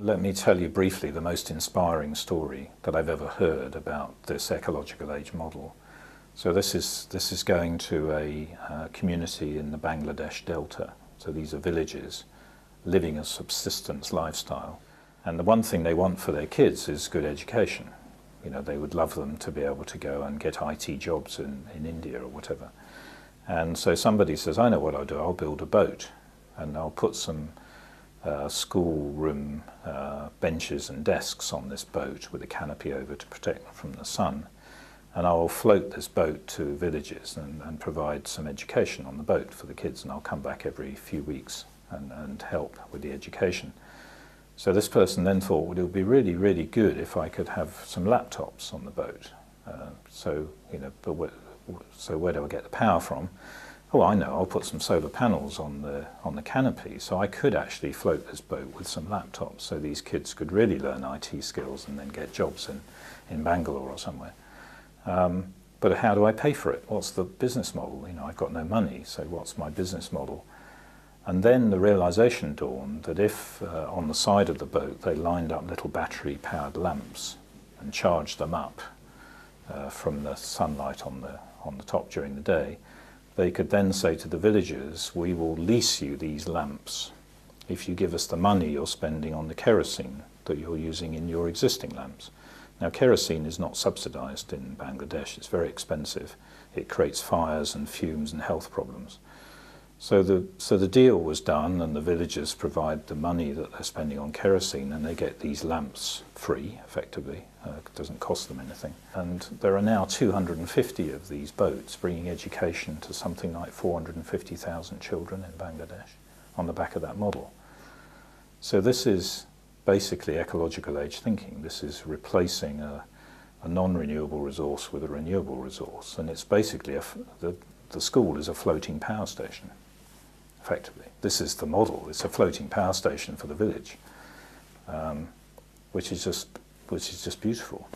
Let me tell you briefly the most inspiring story that I've ever heard about this ecological age model. So this is going to a community in the Bangladesh Delta. So these are villages living a subsistence lifestyle. And the one thing they want for their kids is good education. You know, they would love them to be able to go and get IT jobs in India or whatever. And so somebody says, I know what I'll do, I'll build a boat and I'll put some schoolroom benches and desks on this boat with a canopy over to protect them from the sun. And I'll float this boat to villages and provide some education on the boat for the kids, and I'll come back every few weeks and help with the education. So this person then thought, well, it would be really, really good if I could have some laptops on the boat. So where do I get the power from? Oh, I know, I'll put some solar panels on the canopy, so I could actually float this boat with some laptops, so these kids could really learn IT skills and then get jobs in Bangalore or somewhere. But how do I pay for it? What's the business model? You know, I've got no money, so what's my business model? And then the realization dawned that if on the side of the boat they lined up little battery-powered lamps and charged them up from the sunlight on the top during the day, they could then say to the villagers, we will lease you these lamps if you give us the money you're spending on the kerosene that you're using in your existing lamps. Now, kerosene is not subsidized in Bangladesh. It's very expensive. It creates fires and fumes and health problems. So the deal was done, and the villagers provide the money that they're spending on kerosene, and they get these lamps free, effectively. It doesn't cost them anything. And there are now 250 of these boats bringing education to something like 450,000 children in Bangladesh on the back of that model. So this is basically ecological age thinking. This is replacing a non-renewable resource with a renewable resource, and it's basically the school is a floating power station. Effectively, this is the model. It's a floating power station for the village, which is just beautiful.